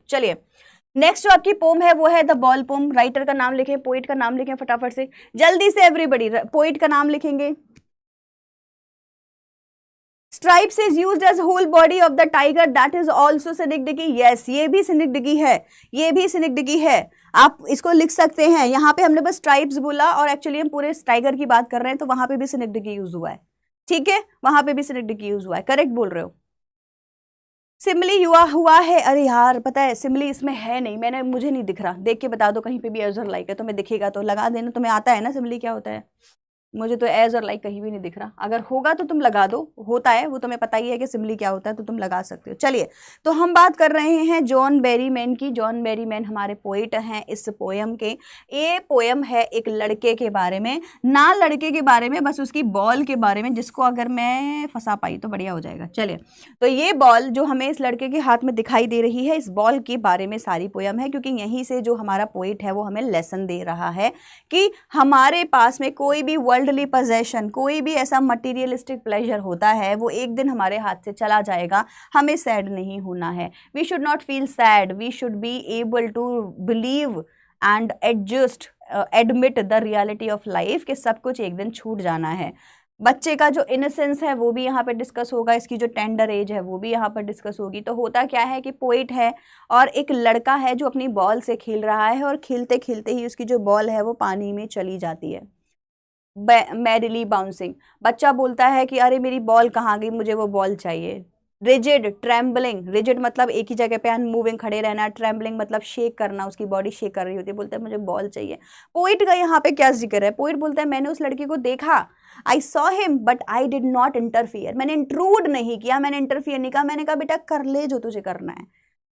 चलिए नेक्स्ट जो आपकी पोम है वो है द बॉल पोम। राइटर का नाम लिखें, पोइट का नाम लिखें फटाफट से, जल्दी से एवरीबॉडी। पोइट का नाम लिखेंगे। Stripes is used as whole body of the tiger, that is also scenic yes, ये भी सिनिक है, ये भी सिनिक है। आप इसको लिख सकते हैं। यहाँ पे हमने बस स्ट्राइप्स बोला और एक्चुअली हम पूरे टाइगर की बात कर रहे हैं, तो वहां पे भी सिनिक यूज हुआ है, ठीक है, वहां पे भी सिनिक यूज हुआ है, करेक्ट बोल रहे हो। सिमली हुआ है, अरे यार पता है सिमली इसमें है नहीं, मुझे नहीं दिख रहा, देख के बता दो कहीं पे भी एज और लाइक है, तुम्हें दिखेगा तो लगा देना। तुम्हें आता है ना सिमली क्या होता है? मुझे तो एज और लाइक कहीं भी नहीं दिख रहा, अगर होगा तो तुम लगा दो, होता है वो तुम्हें पता ही है कि सिमली क्या होता है, तो तुम लगा सकते हो। चलिए तो हम बात कर रहे हैं जॉन बेरीमैन की। जॉन बेरीमैन हमारे पोइट हैं इस पोयम के। ये पोयम है एक लड़के के बारे में, ना लड़के के बारे में, बस उसकी बॉल के बारे में, जिसको अगर मैं फंसा पाई तो बढ़िया हो जाएगा। चलिए तो ये बॉल जो हमें इस लड़के के हाथ में दिखाई दे रही है, इस बॉल के बारे में सारी पोयम है, क्योंकि यहीं से जो हमारा पोइट है वो हमें लेसन दे रहा है कि हमारे पास में कोई भी वर्ल्डली पोजेशन, कोई भी ऐसा मटीरियलिस्टिक प्लेजर होता है, वो एक दिन हमारे हाथ से चला जाएगा, हमें सैड नहीं होना है। We should not feel sad, we should be able to believe and adjust admit the reality of life कि सब कुछ एक दिन छूट जाना है। बच्चे का जो इनोसेंस है वो भी यहाँ पर डिस्कस होगा, इसकी जो टेंडर एज है वो भी यहाँ पर डिस्कस होगी। तो होता क्या है कि पोइट है और एक लड़का है जो अपनी बॉल से खेल रहा है, और खेलते खेलते ही उसकी जो बॉल है वो पानी में चली जाती है, मैरिली बाउंसिंग। बच्चा बोलता है कि अरे मेरी बॉल कहाँ गई, मुझे वो बॉल चाहिए। रिजिड, ट्रेम्बलिंग, रिजिड मतलब एक ही जगह पे अनमूविंग खड़े रहना, ट्रेम्बलिंग मतलब शेक करना, उसकी बॉडी शेक कर रही होती है, बोलता है मुझे बॉल चाहिए। पोइट का यहाँ पे क्या जिक्र है? पोइट बोलता है मैंने उस लड़के को देखा, I saw him but I did not interfere, मैंने इंट्रूड नहीं किया, मैंने इंटरफियर नहीं कहा, मैंने कहा बेटा कर ले जो तुझे करना है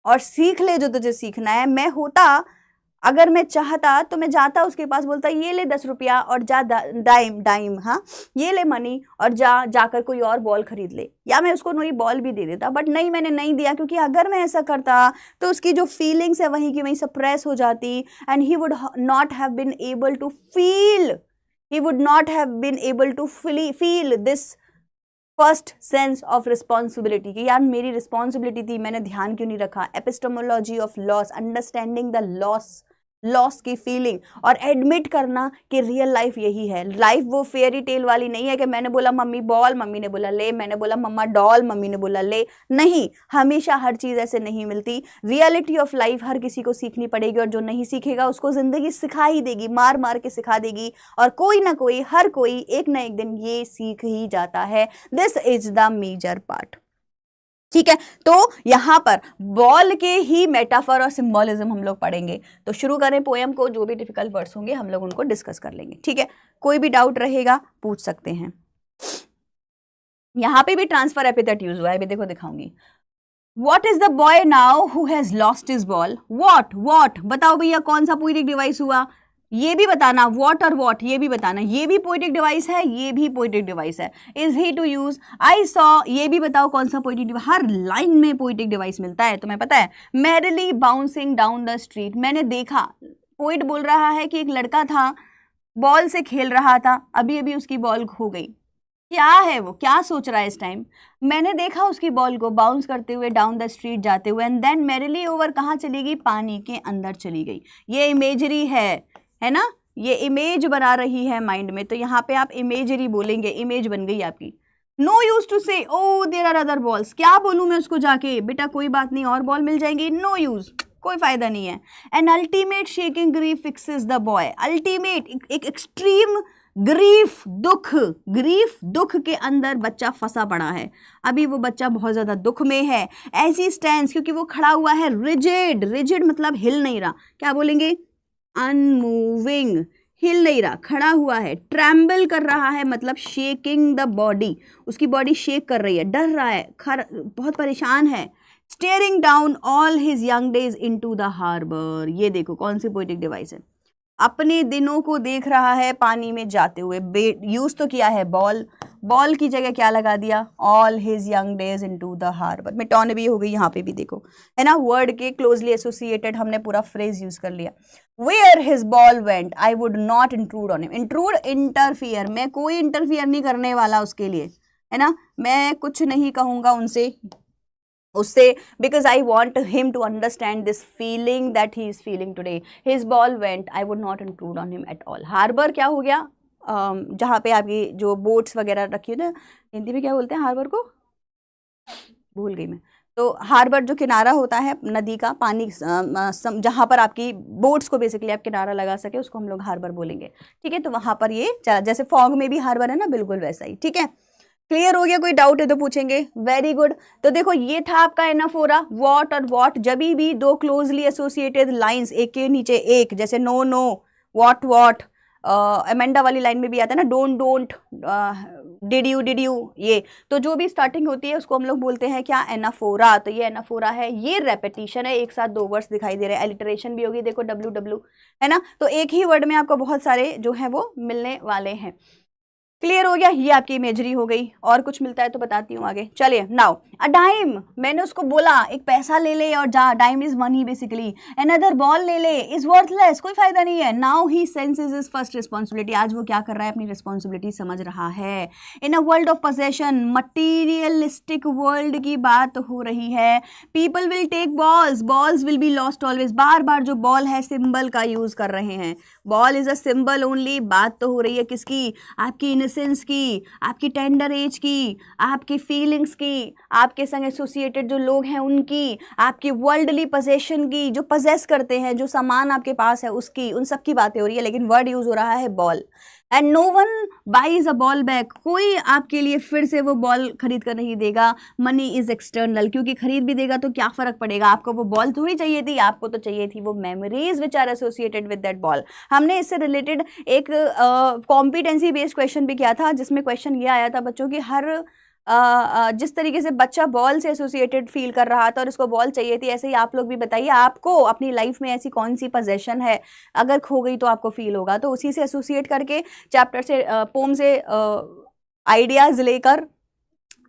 और सीख ले जो तुझे सीखना है। मैं होता, अगर मैं चाहता तो मैं जाता उसके पास, बोलता ये ले 10 रुपया और जा डाइम, हाँ ये ले मनी और जाकर कोई और बॉल खरीद ले, या मैं उसको नई बॉल भी दे देता। बट नहीं, मैंने नहीं दिया, क्योंकि अगर मैं ऐसा करता तो उसकी जो फीलिंग्स है वहीं की वहीं सप्रेस हो जाती, and he would not have been able to feel, he would not have been able to feel this first sense of responsibility कि यार मेरी रिस्पॉन्सिबिलिटी थी, मैंने ध्यान क्यों नहीं रखा। Epistemology of loss, understanding the loss की फीलिंग, और एडमिट करना कि रियल लाइफ यही है। लाइफ वो फेयरी टेल वाली नहीं है कि मैंने बोला मम्मी बॉल, मम्मी ने बोला ले, मैंने बोला मम्मा डॉल, मम्मी ने बोला ले। नहीं, हमेशा हर चीज़ ऐसे नहीं मिलती। रियलिटी ऑफ लाइफ हर किसी को सीखनी पड़ेगी, और जो नहीं सीखेगा उसको ज़िंदगी सिखा ही देगी, मार मार के सिखा देगी, और कोई ना कोई, हर कोई एक ना एक दिन ये सीख ही जाता है। This is the major part, ठीक है। तो यहां पर बॉल के ही मेटाफर और सिंबोलिज्म हम लोग पढ़ेंगे। तो शुरू करें पोयम को, जो भी डिफिकल्ट वर्ड्स होंगे हम लोग उनको डिस्कस कर लेंगे, ठीक है। कोई भी डाउट रहेगा पूछ सकते हैं। यहां पे भी ट्रांसफर एपिथेट यूज हुआ है, अभी देखो दिखाऊंगी। What is the boy now who has lost his ball? What बताओ भैया, कौन सा पोएटिक डिवाइस हुआ, ये भी बताना। वॉट और वॉट ये भी बताना। ये भी पोएटिक डिवाइस है, ये भी पोएटिक डिवाइस है। Is he to use, I saw, ये भी बताओ कौन सा पोएटिक डिवाइस। हर लाइन में पोएटिक डिवाइस मिलता है, तुम्हें पता है। Merrily bouncing down the street, मैंने देखा। पोइट बोल रहा है कि एक लड़का था, बॉल से खेल रहा था, अभी अभी उसकी बॉल खो गई। क्या है वो, क्या सोच रहा है इस टाइम? मैंने देखा उसकी बॉल को बाउंस करते हुए डाउन द स्ट्रीट जाते हुए, एंड देन मैरिली ओवर कहाँ चली गई? पानी के अंदर चली गई। ये इमेजरी है ना, ये इमेज बना रही है माइंड में। तो यहाँ पे आप इमेजरी बोलेंगे, इमेज बन गई आपकी। नो यूज टू से oh there are other balls, क्या बोलूँ मैं उसको जाके, बेटा कोई बात नहीं और बॉल मिल जाएंगी। नो यूज, कोई फायदा नहीं है। An ultimate shaking grief fixes the boy, ultimate एक एक्सट्रीम ग्रीफ, दुख के अंदर बच्चा फंसा पड़ा है। अभी वो बच्चा बहुत ज़्यादा दुख में है। ऐसी स्टैंड्स, क्योंकि वो खड़ा हुआ है। रिजिड मतलब हिल नहीं रहा, क्या बोलेंगे? अनमूविंग, हिल नहीं रहा, खड़ा हुआ है। ट्रैम्बल कर रहा है मतलब शेकिंग द बॉडी, उसकी बॉडी शेक कर रही है, डर रहा है, बहुत परेशान है। Staring down all his young days into the harbour, ये देखो कौन सी पोएटिक डिवाइस है। अपने दिनों को देख रहा है पानी में जाते हुए। यूज तो किया है बॉल की जगह क्या लगा दिया? All his young days into the harbour. Metonymy हो गई यहाँ पे भी, देखो है ना, वर्ड के क्लोजली एसोसिएटेड हमने पूरा फ्रेज यूज कर लिया। Where his ball went I would not intrude on him, intrude interfere, मैं कोई इंटरफियर नहीं करने वाला उसके लिए, है ना, मैं कुछ नहीं कहूंगा उनसे, उससे, because I want him to understand this feeling that he is feeling today, his ball went, I would not include on him at all. Harbour क्या हो गया, जहाँ पे आपकी जो बोट्स वगैरह रखी है ना, हिंदी में क्या बोलते हैं हार्बर को, भूल गई मैं। तो हार्बर जो किनारा होता है नदी का, पानी जहाँ पर आपकी बोट्स को बेसिकली आप किनारा लगा सके, उसको हम लोग हार्बर बोलेंगे, ठीक है। तो वहाँ पर ये जैसे फॉग में भी हार्बर है ना, बिल्कुल वैसा ही, ठीक है। क्लियर हो गया, कोई डाउट है तो पूछेंगे, वेरी गुड। तो देखो ये था आपका एनाफोरा, वॉट और वॉट, जब भी दो क्लोजली एसोसिएटेड लाइंस एक के नीचे एक, जैसे no no, what what, Amanda वाली लाइन में भी आता है ना, डोंट डोंट, डिड यू, ये तो जो भी स्टार्टिंग होती है उसको हम लोग बोलते हैं क्या, एनाफोरा। तो ये एनाफोरा है, ये रेपिटेशन है, एक साथ दो वर्ड्स दिखाई दे रहे हैं, एलिटरेशन भी होगी, देखो डब्ल्यू डब्ल्यू है ना, तो एक ही वर्ड में आपको बहुत सारे जो है वो मिलने वाले हैं। क्लियर हो गया, ये आपकी इमेजरी हो गई, और कुछ मिलता है तो बताती हूँ आगे। चलिए नाउ, अ डाइम, मैंने उसको बोला एक पैसा ले ले और जा, dime is money basically, another ball ले ले, इज वर्थलेस, कोई फायदा नहीं है। नाउ ही सेंसेस हिज फर्स्ट रिस्पॉन्सिबिलिटी, आज वो क्या कर रहा है, अपनी रिस्पॉन्सिबिलिटी समझ रहा है। In a world of possession, materialistic world की बात हो रही है, people will take balls, balls will be lost always, बार बार जो बॉल है सिंबल का यूज कर रहे हैं, ball is a symbol only, बात तो हो रही है किसकी, आपकी इनोसेंस की, आपकी टेंडर एज की, आपकी फीलिंग्स की, आपके संग एसोसिएटेड जो लोग हैं उनकी, आपकी वर्ल्डली पोजेशन की, जो पजेस करते हैं, जो सामान आपके पास है उसकी, उन सब की बातें हो रही है, लेकिन वर्ड यूज हो रहा है ball. And no one buys a ball back, कोई आपके लिए फिर से वो बॉल खरीद कर नहीं देगा। मनी इज एक्सटर्नल, क्योंकि खरीद भी देगा तो क्या फर्क पड़ेगा, आपको वो बॉल थोड़ी चाहिए थी, आपको तो चाहिए थी वो memories which are associated with that ball. हमने इससे रिलेटेड एक कॉम्पिटेंसी बेस्ड क्वेश्चन भी किया था, जिसमें क्वेश्चन ये आया था बच्चों की, हर जिस तरीके से बच्चा बॉल से एसोसिएटेड फील कर रहा था और उसको बॉल चाहिए थी, ऐसे ही आप लोग भी बताइए आपको अपनी लाइफ में ऐसी कौन सी पोजेशन है, अगर खो गई तो आपको फील होगा। तो उसी से एसोसिएट करके चैप्टर से, पोम से आइडियाज लेकर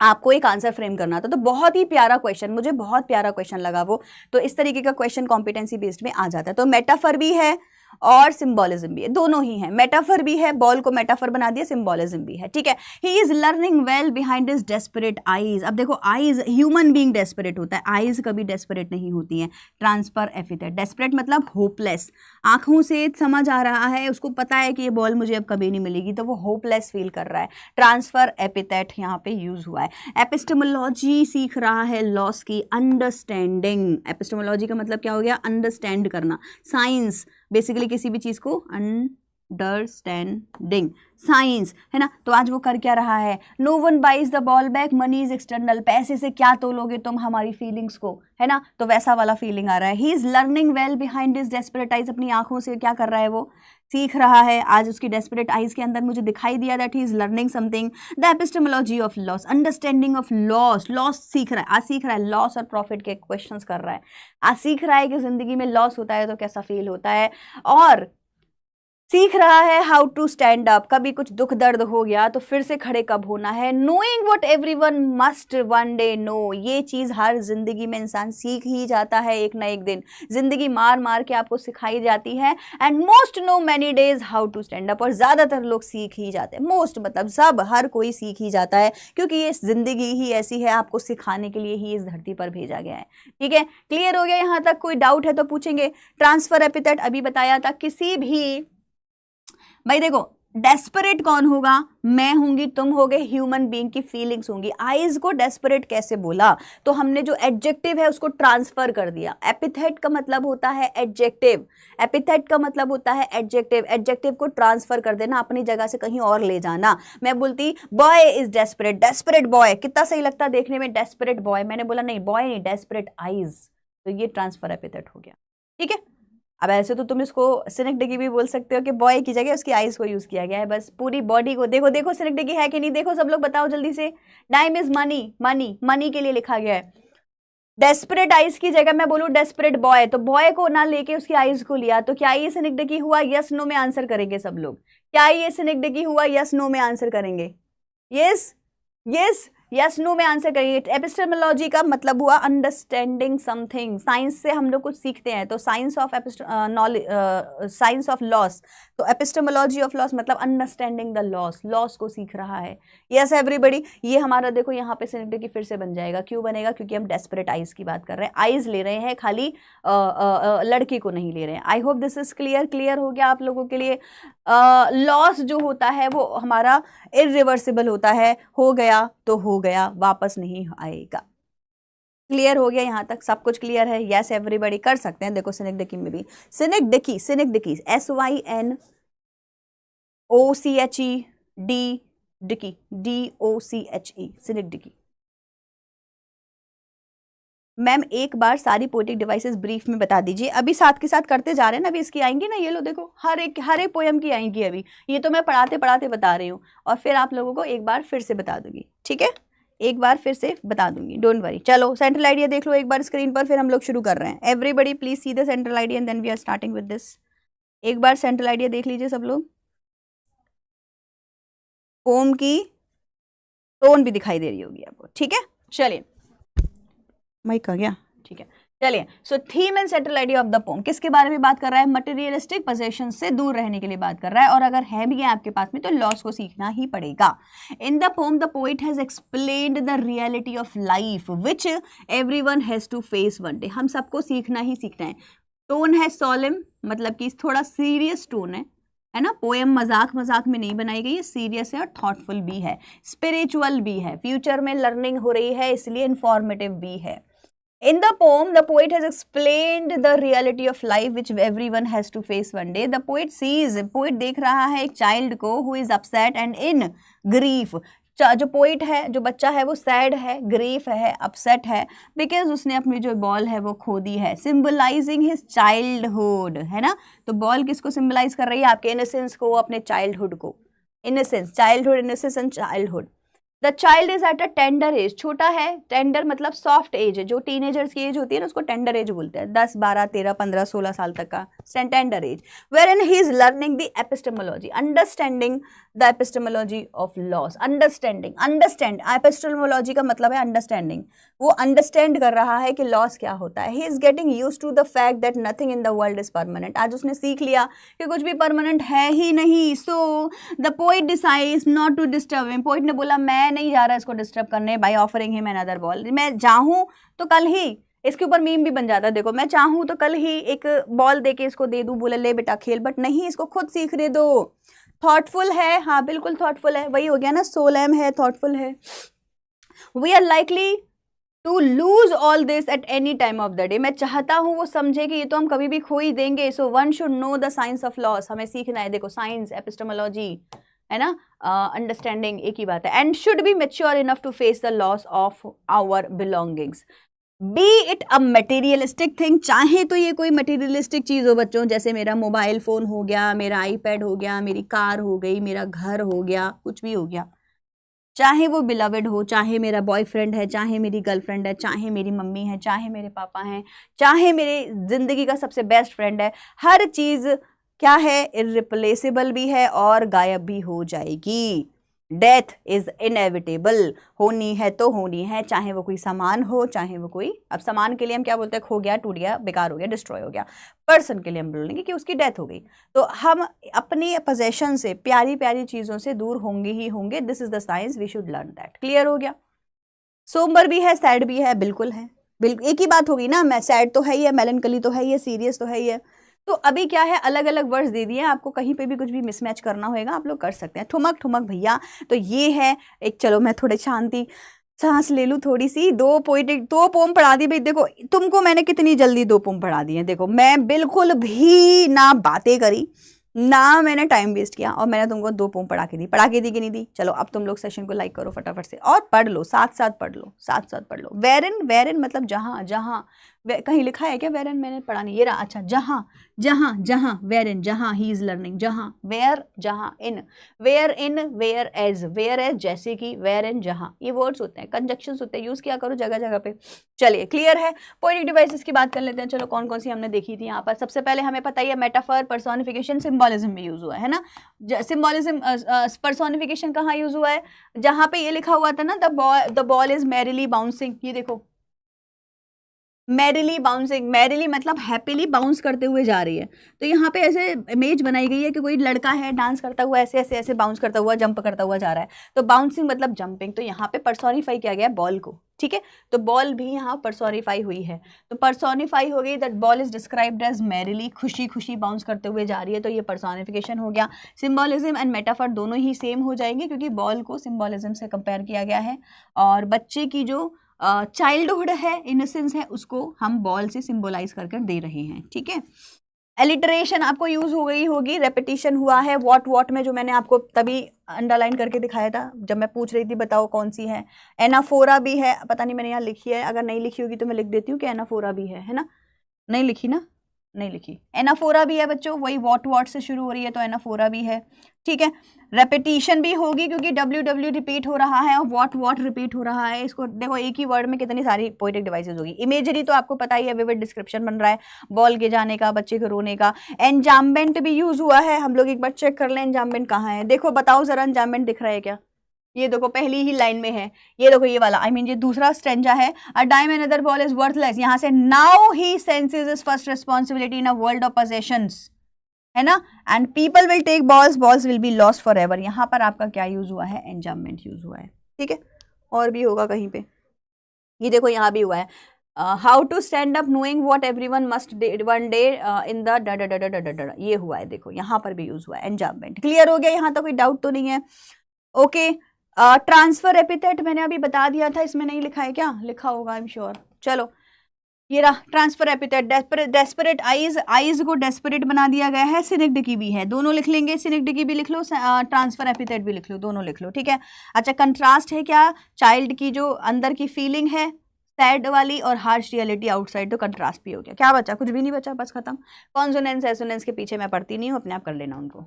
आपको एक आंसर फ्रेम करना था। तो बहुत ही प्यारा क्वेश्चन, मुझे बहुत प्यारा क्वेश्चन लगा वो। तो इस तरीके का क्वेश्चन कॉम्पिटेंसी बेस्ड में आ जाता है। तो मेटाफर भी है और सिंबोलिज्म भी है, दोनों ही है, मेटाफर भी है, बॉल को मेटाफर बना दिया, सिंबोलिज्म भी है, ठीक है। He is learning well behind his desperate eyes. अब देखो आईज, ह्यूमन बीइंग डेस्परेट होता है, आईज कभी डेस्परेट नहीं होती हैं। ट्रांसफर एपिथेट, डेस्परेट मतलब होपलेस, आंखों से समझ आ रहा है, उसको पता है कि ये बॉल मुझे अब कभी नहीं मिलेगी, तो वो होपलेस फील कर रहा है। ट्रांसफर एपिथेट यहाँ पे यूज हुआ है। एपिस्टेमोलॉजी सीख रहा है लॉस की, अंडरस्टैंडिंग, एपिस्टेमोलॉजी का मतलब क्या हो गया, अंडरस्टैंड करना। साइंस बेसिकली किसी भी चीज को अंडरस्टैंडिंग, साइंस है ना। तो आज वो कर क्या रहा है, no one buys the ball back, money is external, पैसे से क्या तोलोगे तुम हमारी फीलिंग्स को, है ना, तो वैसा वाला फीलिंग आ रहा है। He is learning well behind his desperate eyes, अपनी आंखों से क्या कर रहा है, वो सीख रहा है। आज उसकी डेस्परेट आइज के अंदर मुझे दिखाई दिया that he is learning something. The epistemology of loss, understanding of loss, loss सीख रहा है, आज सीख रहा है, लॉस और प्रॉफिट के क्वेश्चंस कर रहा है, आज सीख रहा है कि जिंदगी में लॉस होता है तो कैसा फील होता है, और सीख रहा है हाउ टू स्टैंड अप, कभी कुछ दुख दर्द हो गया तो फिर से खड़े कब होना है। Knowing what everyone must one day know, ये चीज हर जिंदगी में इंसान सीख ही जाता है एक ना एक दिन, जिंदगी मार मार के आपको सिखाई जाती है। And most know many days how to stand up, और ज्यादातर लोग सीख ही जाते हैं, मोस्ट मतलब सब, हर कोई सीख ही जाता है, क्योंकि ये जिंदगी ही ऐसी है, आपको सिखाने के लिए ही इस धरती पर भेजा गया है, ठीक है। क्लियर हो गया यहाँ तक, कोई डाउट है तो पूछेंगे। ट्रांसफर एपिथेट अभी बताया था, किसी भी, भाई देखो डेस्परेट कौन होगा, मैं होंगी, तुम होगे, ह्यूमन बीइंग की फीलिंग्स होंगी। आइज को डेस्परेट कैसे बोला, तो हमने जो एडजेक्टिव है उसको ट्रांसफर कर दिया। एपिथेट का मतलब होता है एडजेक्टिव, एपिथेट का मतलब होता है एडजेक्टिव, एडजेक्टिव को ट्रांसफर कर देना, अपनी जगह से कहीं और ले जाना। मैं बोलती boy is desperate, desperate boy, कितना सही लगता देखने में, डेस्परेट बॉय, मैंने बोला नहीं बॉय नहीं, डेस्परेट आइज, तो ये ट्रांसफर एपिथेट हो गया, ठीक है। अब ऐसे तो तुम इसको सिनेक्टिकी भी बोल सकते हो कि बॉय की जगह उसकी आइज को यूज किया गया है, बस पूरी बॉडी को देखो, देखो सिनेक्टिकी है कि नहीं, देखो सब लोग बताओ जल्दी से। Time is money, money, money के लिए लिखा गया है। डेस्परेट आइज की जगह मैं बोलूं डेस्परेट बॉय, तो बॉय को ना लेके उसकी आइज को लिया, तो क्या ये सिनेक्टिकी हुआ, यस नो में आंसर करेंगे सब लोग, क्या ये सिनेक्टिकी हुआ, यस नो में आंसर करेंगे, यस यस यस नो में आंसर करिए। एपिस्टेमोलॉजी का मतलब हुआ अंडरस्टैंडिंग समथिंग। साइंस से हम लोग कुछ सीखते हैं, तो science of science of loss, तो एपिस्टेमोलॉजी ऑफ लॉस मतलब अंडरस्टैंडिंग द लॉस, लॉस को सीख रहा है। यस एवरीबडी, ये हमारा देखो यहाँ पे सिनेक्टिकी फिर से बन जाएगा। क्यों बनेगा? क्योंकि हम डेस्परेट आइज की बात कर रहे हैं, आइज ले रहे हैं, खाली लड़के को नहीं ले रहे हैं। I hope this is clear. Clear हो गया आप लोगों के लिए? लॉस जो होता है वो हमारा इरिवर्सिबल होता है, हो गया तो हो गया, वापस नहीं आएगा। क्लियर हो गया? यहाँ तक सब कुछ क्लियर है? यस एवरीबडी, कर सकते हैं। देखो सिनेक्टिकी में भी सिनेक्टिकी SYNOCHE डिकी DOCHE सिनेक्टिकी। मैम एक बार सारी पोएटिक डिवाइसेस ब्रीफ में बता दीजिए। अभी साथ के साथ करते जा रहे हैं ना, अभी इसकी आएंगी ना, ये लो देखो हर एक पोएम की आएंगी अभी। ये तो मैं पढ़ाते पढ़ाते बता रही हूँ, और फिर आप लोगों को एक बार फिर से बता दूंगी, ठीक है? एक बार फिर से बता दूंगी, डोंट वरी। चलो सेंट्रल आइडिया देख लो एक बार स्क्रीन पर, फिर हम लोग शुरू कर रहे हैं। Everybody please see the central idea and then we are starting with this. एक बार सेंट्रल आइडिया देख लीजिए सब लोग। पोम की टोन भी दिखाई दे रही होगी आपको, ठीक है? चलिए, माइक आ गया, ठीक है। चलिए, so theme and central idea of the pome किसके बारे में बात कर रहा है? मटेरियलिस्टिक पोजेशन से दूर रहने के लिए बात कर रहा है, और अगर है भी है आपके पास में तो लॉस को सीखना ही पड़ेगा। In the poem the poet has explained the reality of life which everyone has to face one day. हम सबको सीखना ही सीखना है। टोन है सोलेम, मतलब कि थोड़ा सीरियस टोन है ना। पोएम मजाक मजाक में नहीं बनाई गई है, सीरियस है और थॉटफुल भी है, स्पिरिचुअल भी है, फ्यूचर में लर्निंग हो रही है इसलिए इंफॉर्मेटिव भी है। In the poem, the poet has explained the reality of life which everyone has to face one day. The poet sees, poet देख रहा है एक child को who is upset and in grief. जो पोइट है, जो बच्चा है वो सैड है, ग्रीफ है, अपसेट है, बिकॉज उसने अपनी जो बॉल है वो खो दी है। सिंबलाइजिंग हिज चाइल्डहुड, है ना। तो बॉल किसको सिंबलाइज कर रही है? आपके इनोसेंस को, अपने चाइल्डहुड को। Innocence, childhood, innocence and childhood. The child is at a tender as, छोटा है, टेंडर मतलब सॉफ्ट एज है, जो टीनेजर्स की एज होती है ना उसको टेंडर एज बोलते हैं, 10, 12, 13, 15, 16 साल तक का tender age, wherein he is learning the epistemology, understanding the epistemology of loss. Understanding, understand, epistemology का मतलब है अंडरस्टैंडिंग, वो अंडरस्टैंड कर रहा है कि लॉस क्या होता है। He is getting used to the fact that nothing in the world is permanent. आज उसने सीख लिया कि कुछ भी परमानेंट है ही नहीं। So the poet decides not to disturb him. Poet ने बोला मैं नहीं जा रहा इसको डिस्टर्ब करने, by offering him another ball. मैं चाहूं तो कल ही, इसके ऊपर मीम भी बन जाता है, देखो, मैं चाहूं तो कल ही एक बॉल देके इसको दे दूं, बोले ले बेटा खेल, बट नहीं, इसको खुद सीखने दो। थॉटफुल है, हाँ बिल्कुल थॉटफुल है, वही हो गया ना, सोलेम है, थॉटफुल है। We are likely to lose all this at any time of the day. मैं चाहता हूँ वो समझे कि ये तो हम कभी भी खो ही देंगे। So one should know the science of loss, हमें सीखना है। देखो साइंस, एपिस्टेमोलॉजी, है ना, अंडरस्टैंडिंग, एक ही बात है। And should be mature enough to face the loss of our belongings, be it a materialistic thing, चाहे तो ये कोई मटेरियलिस्टिक चीज़ हो बच्चों, जैसे मेरा मोबाइल फ़ोन हो गया, मेरा आईपैड हो गया, मेरी कार हो गई, मेरा घर हो गया, कुछ भी हो गया, चाहे वो बिलवेड हो, चाहे मेरा बॉयफ्रेंड है, चाहे मेरी गर्लफ्रेंड है, चाहे मेरी मम्मी है, चाहे मेरे पापा हैं, चाहे मेरे ज़िंदगी का सबसे बेस्ट फ्रेंड है, हर चीज़ क्या है, इररिप्लेसेबल भी है और गायब भी हो जाएगी। डेथ इज इनएविटेबल, होनी है तो होनी है, चाहे वो कोई सामान हो, चाहे वो कोई, अब सामान के लिए हम क्या बोलते हैं, खो गया, टूट गया, बेकार हो गया, डिस्ट्रॉय हो गया। पर्सन के लिए हम बोलेंगे कि उसकी डेथ हो गई। तो हम अपनी पोजेशन से, प्यारी प्यारी चीज़ों से दूर होंगे ही होंगे। This is the science, we should learn that. Clear हो गया? सोम्बर भी है, सैड भी है, बिल्कुल है, बिल्कुल एक ही बात होगी ना। मैं सैड तो है ही है, मेलनकली तो है ही है, सीरियस तो है ही है। तो अभी क्या है, अलग अलग वर्ड्स दे दिए, आपको कहीं पे भी कुछ भी मिसमैच करना होगा, आप लोग कर सकते हैं। ठुमक ठुमक भैया, तो ये है एक, चलो मैं थोड़ी शांति सांस ले लूँ थोड़ी सी। दो पोम पढ़ा दी भाई। देखो तुमको मैंने कितनी जल्दी 2 पोम पढ़ा दी है। देखो मैं बिल्कुल भी ना बातें करी, ना मैंने टाइम वेस्ट किया, और मैंने तुमको 2 पोम पढ़ा के दी कि नहीं दी। चलो अब तुम लोग सेशन को लाइक करो फटाफट से और पढ़ लो, साथ साथ पढ़ लो, साथ साथ पढ़ लो। वेरिन, वेरिन मतलब जहाँ, जहाँ, कहीं लिखा है क्या वेयर एंड? मैंने पढ़ा नहीं, ये रहा। अच्छा, जहाँ जहाँ जहाँ, वेयर इन, जहाँ ही इज लर्निंग, जहाँ वेयर, जहाँ इन, वेयर इन, वेयर एज, जैसे कि, वेयर इन, जहाँ, ये वर्ड्स होते हैं, कंजक्शंस होते हैं, यूज किया करो जगह जगह पे। चलिए क्लियर है। पोएटिक डिवाइसेस की बात कर लेते हैं। चलो कौन कौन सी हमने देखी थी यहाँ पर। सबसे पहले हमें पता ही है मेटाफर, पर्सोनिफिकेशन, सिंबॉलिज्म में यूज हुआ है ना। सिंबॉलिज्म, पर्सोनिफिकेशन कहाँ यूज हुआ है? जहाँ पे ये लिखा हुआ था ना, the ball is merrily bouncing, ये देखो मैरिली बाउंसिंग, मैरिली मतलब हैप्पीली बाउंस करते हुए जा रही है। तो यहाँ पे ऐसे इमेज बनाई गई है कि कोई लड़का है डांस करता हुआ ऐसे ऐसे ऐसे बाउंस करता हुआ, जंप करता हुआ जा रहा है। तो बाउंसिंग मतलब जंपिंग। तो यहाँ पे पर्सोनिफाई किया गया बॉल को, ठीक है। तो बॉल भी यहाँ पर्सोनिफाई हुई है, तो पर्सोनिफाई हो गई। That ball is described as merrily, खुशी खुशी बाउंस करते हुए जा रही है, तो ये पर्सोनिफिकेशन हो गया। सिंबॉलिज्म एंड मेटाफर दोनों ही सेम हो जाएंगे, क्योंकि बॉल को सिंबॉलिज्म से कंपेयर किया गया है, और बच्चे की जो चाइल्डहुड है, इनोसेंस है, उसको हम बॉल से सिंबलाइज कर दे रहे हैं, ठीक है। एलिटरेशन आपको यूज हो गई होगी, रेपिटेशन हुआ है वॉट में, जो मैंने आपको तभी अंडरलाइन करके दिखाया था जब मैं पूछ रही थी बताओ कौन सी है। एनाफोरा भी है, पता नहीं मैंने यहाँ लिखी है, अगर नहीं लिखी होगी तो मैं लिख देती हूँ कि एनाफोरा भी है ना। नहीं लिखी ना, नहीं लिखी। एनाफोरा भी है बच्चों, वही वॉट से शुरू हो रही है, तो एनाफोरा भी है, ठीक है। रेपिटेशन भी होगी क्योंकि डब्ल्यू रिपीट हो रहा है और वॉट रिपीट हो रहा है। इसको देखो, एक ही वर्ड में कितनी सारी पोएटिक डिवाइसेस होगी। इमेजरी तो आपको पता ही है, विविड डिस्क्रिप्शन बन रहा है बॉल के जाने का, बच्चे के रोने का। एंजाममेंट भी यूज हुआ है, हम लोग एक बार चेक कर लें एंजाममेंट कहाँ है। देखो बताओ जरा, एंजाममेंट दिख रहा है क्या? ये देखो पहली ही लाइन में है, ये देखो ये वाला, ये दूसरा स्ट्रेंजा है। A dime another ball is worthless, यहाँ से now he senses his first responsibility in a world of possessions, है ना। And people will take balls will be lost for ever. यहाँ पर आपका क्या यूज हुआ है? एंजाममेंट यूज हुआ है, ठीक है। और भी होगा कहीं पे, ये देखो यहाँ भी हुआ है। How to stand up knowing what everyone must one day in the, ये हुआ है, देखो यहाँ पर भी यूज हुआ है एंजाममेंट। क्लियर हो गया? यहाँ तो कोई डाउट तो नहीं है? ओके। ट्रांसफर एपिथेट मैंने अभी बता दिया था, इसमें नहीं लिखा है क्या? लिखा होगा आई एम श्योर। चलो ये रहा ट्रांसफर एपिथेट। डेस्परेट, आइज को डेस्परेट बना दिया गया है। सिनिकडिकी भी है, दोनों लिख लेंगे, सिनिकडिकी भी लिख लो, ट्रांसफर एपिथेट भी लिख लो, दोनों लिख लो, ठीक है। अच्छा, कंट्रास्ट है क्या? चाइल्ड की जो अंदर की फीलिंग है सैड वाली, और हार्श रियलिटी आउटसाइड, तो कंट्रास्ट भी हो गया। क्या बचा? कुछ भी नहीं बचा, बस खत्म। कॉन्सोनेंस एसोनेंस के पीछे मैं पढ़ती नहीं हूँ, अपने आप कर लेना उनको।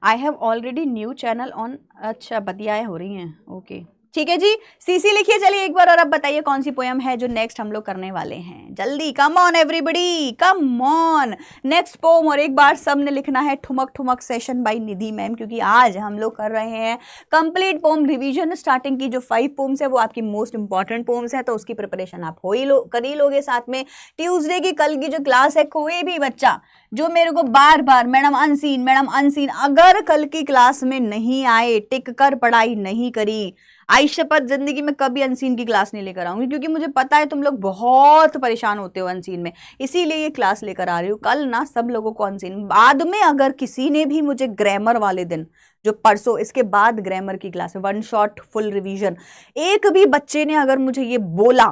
I have already knew channel on, अच्छा बतियाएं हो रही हैं, ओके ठीक है जी। सीसी लिखिए। चलिए एक बार और अब बताइए कौन सी पोयम है जो नेक्स्ट हम लोग करने वाले हैं, जल्दी, come on everybody, come on. Next poem, और एक बार सबने लिखना है ठुमक ठुमक सेशन बाय निधि मैम, क्योंकि आज हम लोग कर रहे हैं कंप्लीट पोम रिवीजन। स्टार्टिंग की जो 5 पोम्स है वो आपकी मोस्ट इंपॉर्टेंट पोम्स है, तो उसकी प्रिपरेशन आप कर ही लोगे। साथ में ट्यूसडे की कल की जो क्लास है, कोई भी बच्चा जो मेरे को बार बार मैडम अनसीन, अगर कल की क्लास में नहीं आए, टिक कर पढ़ाई नहीं करी, आई शपथ जिंदगी में कभी अनसीन की क्लास नहीं लेकर आऊंगी, क्योंकि मुझे पता है तुम लोग बहुत परेशान होते हो अनसीन में, इसीलिए ये क्लास लेकर आ रही हूँ। कल ना सब लोगों को अनसीन, बाद में अगर किसी ने भी मुझे ग्रामर वाले दिन, जो परसों, इसके बाद ग्रामर की क्लास है, 1 शॉट फुल रिवीजन, एक भी बच्चे ने अगर मुझे ये बोला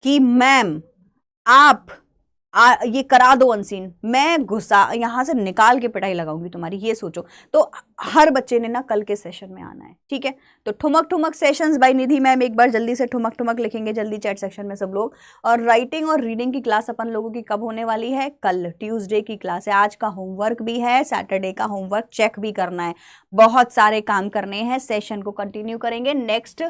कि मैम आप ये करा दो अनसीन, मैं गुस्सा यहाँ से निकाल के पिटाई लगाऊंगी तुम्हारी, ये सोचो। तो हर बच्चे ने ना कल के सेशन में आना है, ठीक है। तो ठुमक ठुमक सेशंस बाय निधि मैम, एक बार जल्दी से ठुमक ठुमक लिखेंगे जल्दी चैट सेक्शन में सब लोग। और राइटिंग और रीडिंग की क्लास अपन लोगों की कब होने वाली है? कल, ट्यूसडे की क्लास है। आज का होमवर्क भी है, सैटरडे का होमवर्क चेक भी करना है, बहुत सारे काम करने हैं। सेशन को कंटिन्यू करेंगे, नेक्स्ट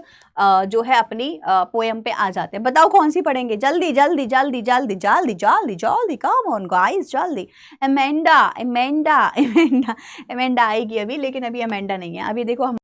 जो है अपनी पोएम पे आ जाते हैं। बताओ कौन सी पढ़ेंगे? जल्दी जल्दी जल्दी जल्दी जल्दी जल्दी जल्दी, कम ऑन गाइस जल्दी। एमेंडा आएगी अभी, लेकिन अभी अमेंडा नहीं है। अभी देखो हम